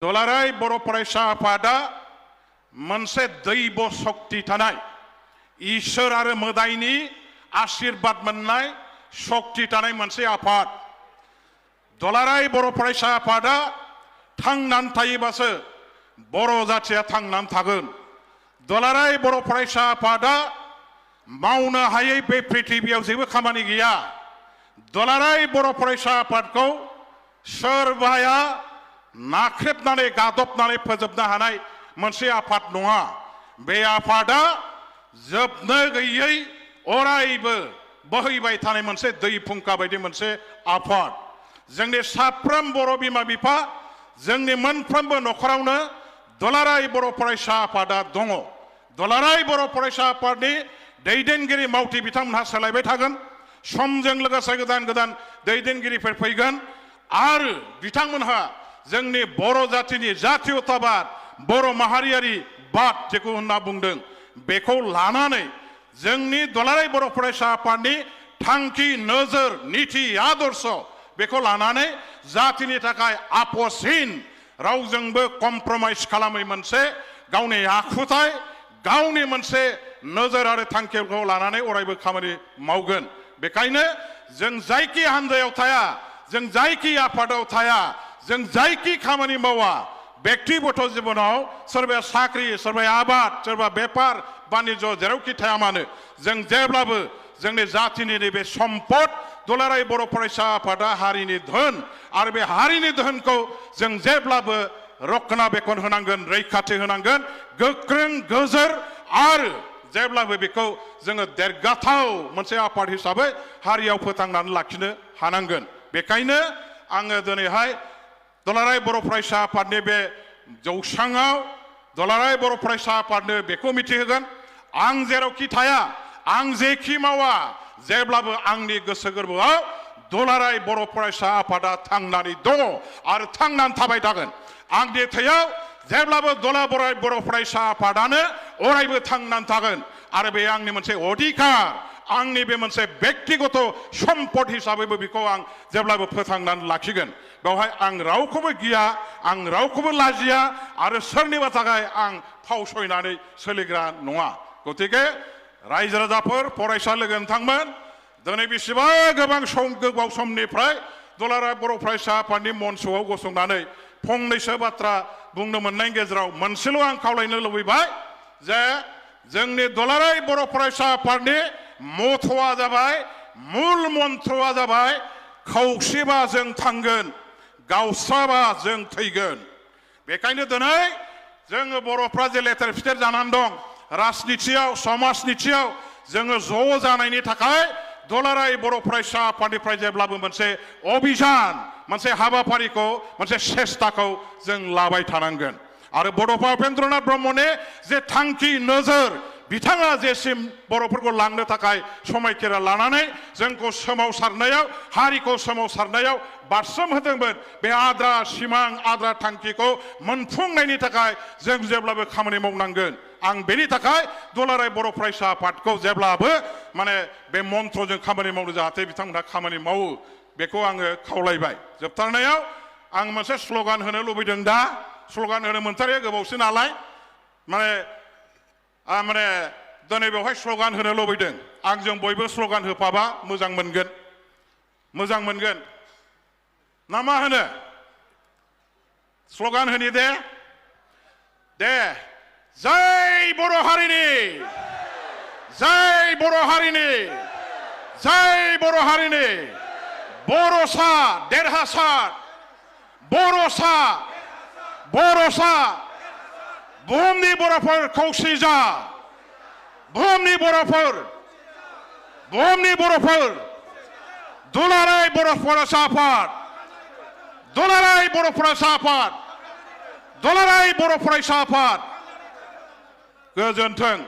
दुलाराय बर' फरायसा आफादा मोनसे दैब शक्ति थानाय इसोर आरो मोदायनि आशीर्बाद मोननाय शक्ति थानाय मोनसे आफाद। दुलाराय बर' फरायसा आफादा थांनानै थायोबासो बर' जाथिया थांनानै थागोन। दुलाराय बर' फरायसा आफादा मावनो हायै बे पृथिबियाव जेबो खामानि गैया। दुलाराय बर' फरायसा आफादखौ सोरबाया नाख्रेबनानै गादबनानै फोजोबनो हानाय मोनसे आफाद नङा। बे आफादा जोबनो गैयै अरायबो बोहैबाय थानाय मोनसे दै फुंखा बायदि मोनसे आफाद। जोंनि साफ्रोम बर' बिमा बिफा जोंनि मोनफ्रोमबो नखरावनो दुलाराय बर' फरायसा आफादा दङ। दुलाराय बर' फरायसा आफादनि दैदेनगिरि मावथि बिथांमोनहा सोलायबाय थागोन। समजों लोगोसे गोदान गोदान दैदेनगिरिफोर फैगोन आरो बिथांमोनहा जोंनि बर' जातिनि जातीयताबाद बर' माहारियारि बाद जेखौ होनना बुंदों बेखौ लानानै जोंनि दुलाराय बर' फरायसा आफादनि थांखि नोजोर नीति आदर्श बेखौ लानानै जातिनि थाखाय आपोसहीन रावजोंबो कमप्रमाइज खालामै मोनसे गावनि आखुथाय गावनि मोनसे नोजोर आरो थांखिखौ लानानै अरायबो खामानि मावगोन। बेखायनो जों जायखि हान्जायाव थाया, जों जायखि आफादाव थाया, जों जायखि खामानि मावा, व्यक्तिगत जीवनाव सोरबाया साख्रि, सोरबाया आबाद, सोरबा बेपार बानिज्य जेरावखि थाया मानो जों जेब्लाबो जोंनि जातिनि नैबे सम्पद दुलाराय बर' फरायसा आफादा हारिनि धोन आरो बे हारिनि धोनखौ जों जेब्लाबो रक्षणाबेक्षण होनांगोन, रैखाथि होनांगोन, गोख्रों गोजोर आरो जेब्लाबो बेखौ जोङो देरगाथाव मोनसे आफाद हिसाबै हारियाव फोथांनानै लाखिनो हानांगोन। बेखायनो आङो दिनैहाय दुलाराय बर' फरायसा आफादनि बे जौसाङाव दुलाराय बर' फरायसा आफादनो बेखौ मिथिहोगोन, आं जेरावखि थाया, आं जेखि मावा, जेब्लाबो आंनि गोसो गोरबोआव दुलाराय बर' फरायसा आफादा थांनानै दङ आरो थांनानै थाबाय थागोन। आंनि थैयाव जेब्लाबो दुलाराय बर' फरायसा आफादानो अरायबो थांनानै थागोन आरो बे आंनि मोनसे अधिकार, आंनि बे मोनसे व्यक्तिगत सम्पद हिसाबैबो बेखौ आं जेब्लाबो फोथांनानै लाखिगोन। बेवहाय आं रावखौबो गिया, आं रावखौबो लाजिया आरो सोरनिबा थाखाय आं फावसयनानै सोलिग्रा नङा। गतिके रायजो राजाफोर, फरायसा लोगो नोंथांमोन, दिनै बेसेबा गोबाव समनिफ्राय दुलाराय बर' फरायसा आफादनि मन्चआव गसंनानै फंनैसो बाथ्रा बुंनो मोननायनि गेजेराव मोनसेल' आं खावलायनो लुबैबाय जे जोंनि दुलाराय बर' फरायसा आफादनि मथ'आ जाबाय, मुल मन्त्रआ जाबाय, खौसेबा जों थांगोन, गावस्राबा जों थैगोन। बेखायनो दिनै जोङो बर'फ्रा जे लेथेर फिथेर जानानै दं, राजनितियाव, समाजनितियाव जोङो ज' जानायनि थाखाय दुलाराय बर' फरायसा आफादनिफ्राय जेब्लाबो मोनसे अभियान, मोनसे हाबाफारिखौ, मोनसे सेस्ताखौ जों लाबाय थानांगोन। आरो बड'फा उपेन्द्रनाथ ब्रह्मनि जे थांखि नोजोर, बिथाङा जेसिम बर'फोरखौ लांनो थाखाय समायखिरा लानानै जोंखौ सोमावसारनायाव, हारिखौ सोमावसारनायाव बारसोम होदोंमोन, बे आद्रा सिमां, आद्रा थांखिखौ मोनफुंनायनि थाखाय जों जेब्लाबो खामानि मावनांगोन। आं बेनि थाखाय दुलाराय बर' फरायसा आफादखौ जेब्लाबो बे मन्त्रजों खामानि मावनो जाहाथे बिथांमोनहा खामानि मावो बेखौ आङो खावलायबाय। जोबथारनायाव आं मोनसे स्ल'गान होनो लुबैदों। दा स्ल'गान होनो मोनथारिया गोबावसै नालाय दिनै बेवहाय स्ल'गान होनो लुबैदों। आंजों बयबो स्ल'गान होफाबा मोजां मोनगोन, मोजां मोनगोन ना मा होनो? स्ल'गान होनि दे जय बर' हारिनि, जय बर' हारिनि, जय बर' हारिनि, बर'सा देरहासार, बर'सा बर'सा, बुहुमनि बर'फोर खौसे जा, बुहुमनि बर'फोर, दुलाराय बर' फरायसा आफाद, दुलाराय बर' फरायसा आफाद, दुलाराय बर' फरायसा आफाद, गोजोन्थों।